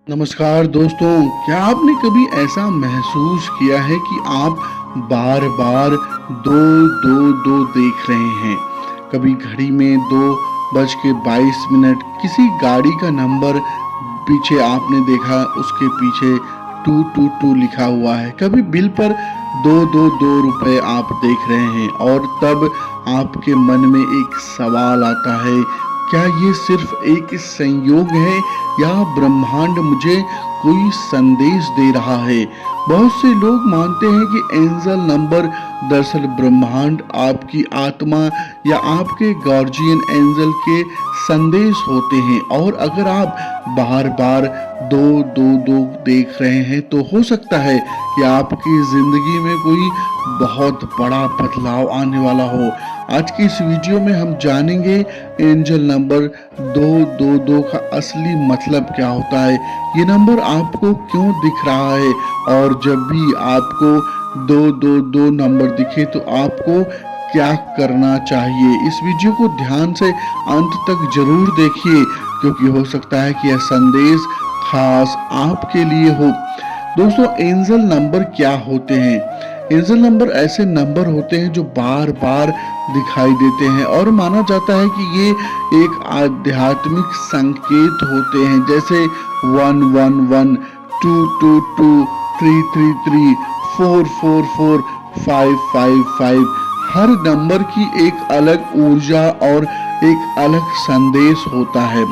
नमस्कार दोस्तों, क्या आपने कभी ऐसा महसूस किया है कि आप बार-बार 2-2-2 देख रहे हैं? कभी घड़ी में 2:22 किसी गाड़ी का नंबर पीछे आपने देखा, उसके पीछे 222 लिखा हुआ है। कभी बिल पर 222 रुपए आप देख रहे हैं और तब आपके मन में एक सवाल आता है, क्या ये सिर्फ एक संयोग है या ब्रह्मांड मुझे कोई संदेश दे रहा है? बहुत से लोग मानते हैं कि एंजल नंबर दरअसल ब्रह्मांड, आपकी आत्मा या आपके गार्जियन एंजल के संदेश होते हैं, और अगर आप बार बार 2-2-2 देख रहे हैं तो हो सकता है कि आपकी जिंदगी में कोई बहुत बड़ा बदलाव आने वाला हो। आज की इस वीडियो में हम जानेंगे एंजल नंबर 222 का असली मतलब क्या होता है, ये नंबर आपको क्यों दिख रहा है, और जब भी आपको 222 नंबर दिखे तो आपको क्या करना चाहिए। इस वीडियो को ध्यान से अंत तक जरूर देखिए, क्योंकि हो सकता है कि यह संदेश खास आपके लिए हो। दोस्तों, एंजल नंबर क्या होते हैं? एंजल नंबर ऐसे नंबर होते हैं जो बार बार दिखाई देते हैं, और माना जाता है कि ये एक आध्यात्मिक संकेत होते हैं, जैसे 111, 222, 333, 444, 555। हर नंबर की एक अलग ऊर्जा और एक अलग संदेश होता है।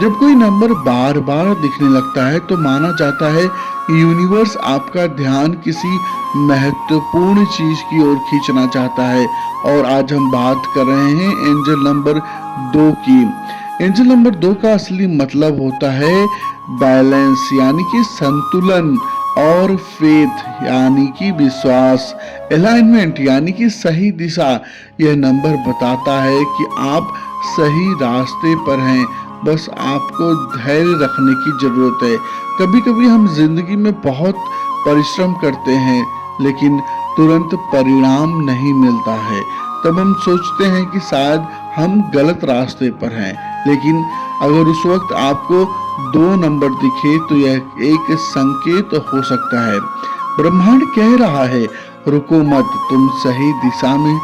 जब कोई नंबर बार बार दिखने लगता है तो माना जाता है यूनिवर्स आपका ध्यान किसी महत्वपूर्ण चीज की ओर खींचना चाहता है। और आज हम बात कर रहे हैं एंजल नंबर 2 की। एंजल नंबर 2 का असली मतलब होता है बैलेंस, यानी कि संतुलन, और फेथ यानी कि विश्वास, अलाइनमेंट यानी कि सही दिशा। यह नंबर बताता है कि आप सही रास्ते पर हैं, बस आपको धैर्य रखने की जरूरत है। कभी कभी हम जिंदगी में बहुत परिश्रम करते हैं लेकिन तुरंत परिणाम नहीं मिलता है। तब हम सोचते हैं कि शायद हम गलत रास्ते पर हैं, लेकिन अगर उस वक्त आपको 2 नंबर दिखे तो यह एक संकेत हो सकता है। ब्रह्मांड कह रहा है, रुको मत, तुम सही दिशा में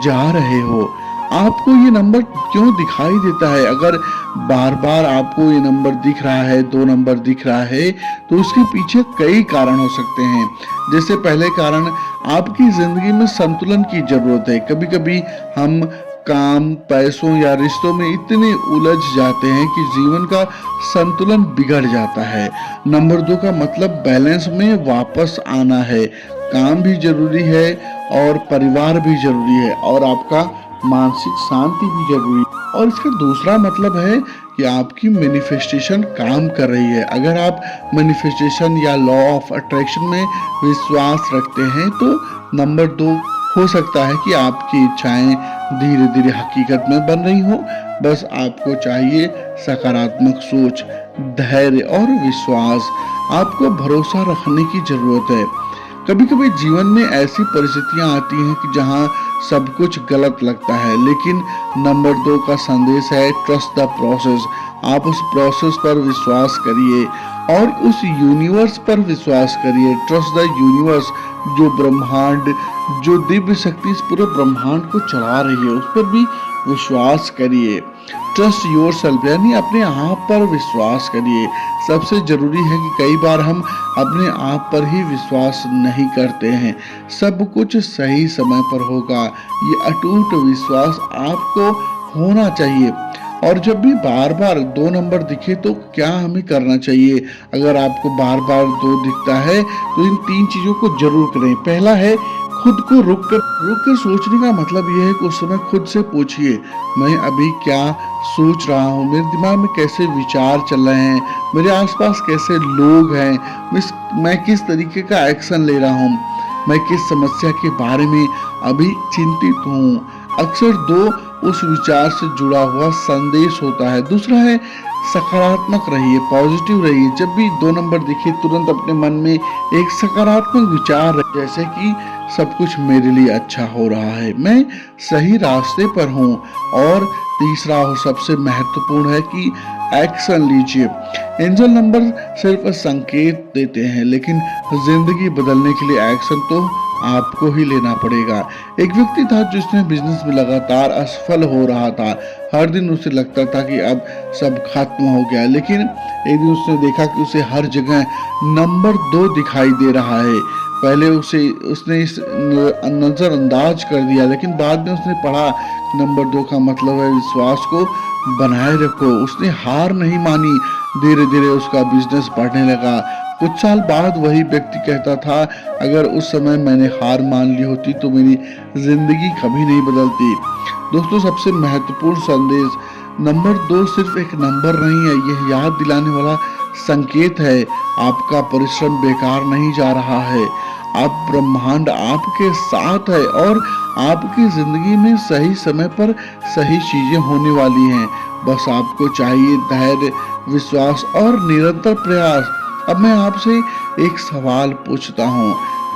जा रहे हो। आपको ये नंबर क्यों दिखाई देता है? अगर बार बार आपको ये नंबर दिख रहा है, 2 नंबर दिख रहा है, तो उसके पीछे कई कारण हो सकते हैं। जैसे पहले कारण, आपकी जिंदगी में संतुलन की जरूरत है। कभी कभी हम काम, पैसों या रिश्तों में इतने उलझ जाते हैं कि जीवन का संतुलन बिगड़ जाता है। नंबर 2 का मतलब बैलेंस में वापस आना है। काम भी जरूरी है और परिवार भी जरूरी है, और आपका मानसिक शांति भी जरूरी है। और इसका दूसरा मतलब है कि आपकी मैनिफेस्टेशन काम कर रही है। अगर आप मैनिफेस्टेशन या लॉ ऑफ अट्रैक्शन में विश्वास रखते हैं तो नंबर 2 हो सकता है कि आपकी इच्छाएं धीरे धीरे हकीकत में बन रही हो। बस आपको चाहिए सकारात्मक सोच, धैर्य और विश्वास। आपको भरोसा रखने की जरूरत है। कभी कभी जीवन में ऐसी परिस्थितियां आती हैं कि जहां सब कुछ गलत लगता है, लेकिन नंबर 2 का संदेश है ट्रस्ट द प्रोसेस। आप उस प्रोसेस पर विश्वास करिए और उस यूनिवर्स पर विश्वास करिए। ट्रस्ट द यूनिवर्स, जो ब्रह्मांड, जो दिव्य शक्ति इस पूरे ब्रह्मांड को चला रही है, उस पर भी विश्वास करिए। ट्रस्ट योर सेल्फ, यानी अपने आप पर विश्वास करिए। सबसे जरूरी है कि कई बार हम अपने आप पर ही विश्वास नहीं करते हैं। सब कुछ सही समय पर होगा, ये अटूट विश्वास आपको होना चाहिए। और जब भी बार बार 2 नंबर दिखे तो क्या हमें करना चाहिए? अगर आपको बार बार 2 दिखता है तो इन 3 चीजों को जरूर करें। पहला है, खुद को रुक कर सोचने का मतलब यह है कि उस समय खुद से पूछिए, मैं अभी क्या सोच रहा हूँ, मेरे दिमाग में कैसे विचार चल रहे हैं, मेरे आसपास कैसे लोग हैं, मैं किस तरीके का एक्शन ले रहा हूँ, मैं किस समस्या के बारे में अभी चिंतित हूँ। अक्सर 2 उस विचार से जुड़ा हुआ संदेश होता है। दूसरा है, सकारात्मक रहिए, पॉजिटिव रहिए। जब भी 2 नंबर दिखे तुरंत अपने मन में एक सकारात्मक विचार रहे, जैसे कि सब कुछ मेरे लिए अच्छा हो रहा है, मैं सही रास्ते पर हूँ, और तीसरा और सबसे महत्वपूर्ण है कि एक्शन लीजिए। एंजल नंबर सिर्फ संकेत देते हैं, लेकिन जिंदगी बदलने के लिए एक्शन तो आपको ही लेना पड़ेगा। एक व्यक्ति था जिसने बिजनेस में लगातार असफल हो रहा था। हर दिन उसे लगता था कि अब सब खत्म हो गया, लेकिन एक दिन उसने देखा कि उसे हर जगह नंबर 2 दिखाई दे रहा है। पहले उसने इस नजरअंदाज कर दिया, लेकिन बाद में उसने पढ़ा नंबर 2 का मतलब है विश्वास को बनाए रखो। उसने हार नहीं मानी। धीरे धीरे उसका बिजनेस बढ़ने लगा। कुछ साल बाद वही व्यक्ति कहता था, अगर उस समय मैंने हार मान ली होती तो मेरी जिंदगी कभी नहीं बदलती। दोस्तों, सबसे महत्वपूर्ण संदेश, नंबर 2 सिर्फ एक नंबर नहीं है, यह याद दिलाने वाला संकेत है। आपका परिश्रम बेकार नहीं जा रहा है। आप ब्रह्मांड आपके साथ है और आपकी जिंदगी में सही समय पर सही चीजें होने वाली हैं। बस आपको चाहिए धैर्य, विश्वास और निरंतर प्रयास। अब मैं आपसे एक सवाल पूछता हूँ,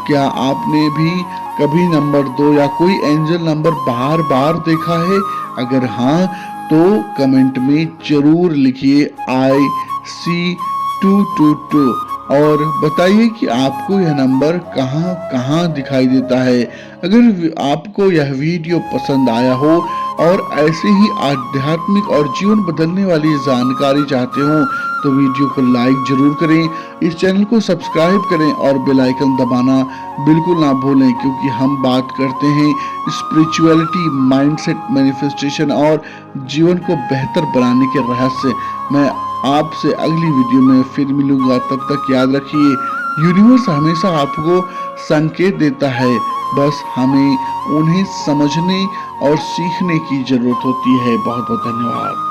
क्या आपने भी कभी नंबर 2 या कोई एंजल नंबर बार बार देखा है? अगर हाँ, तो कमेंट में जरूर लिखिए IC222 और बताइए कि आपको यह नंबर कहाँ कहाँ दिखाई देता है। अगर आपको यह वीडियो पसंद आया हो और ऐसे ही आध्यात्मिक और जीवन बदलने वाली जानकारी चाहते हो तो वीडियो को लाइक जरूर करें, इस चैनल को सब्सक्राइब करें और बेल आइकन दबाना बिल्कुल ना भूलें, क्योंकि हम बात करते हैं स्पिरिचुअलिटी, माइंडसेट, मैनिफेस्टेशन और जीवन को बेहतर बनाने के रहस्य। मैं आपसे अगली वीडियो में फिर मिलूंगा, तब तक याद रखिए यूनिवर्स हमेशा आपको संकेत देता है, बस हमें उन्हें समझने और सीखने की जरूरत होती है। बहुत बहुत धन्यवाद।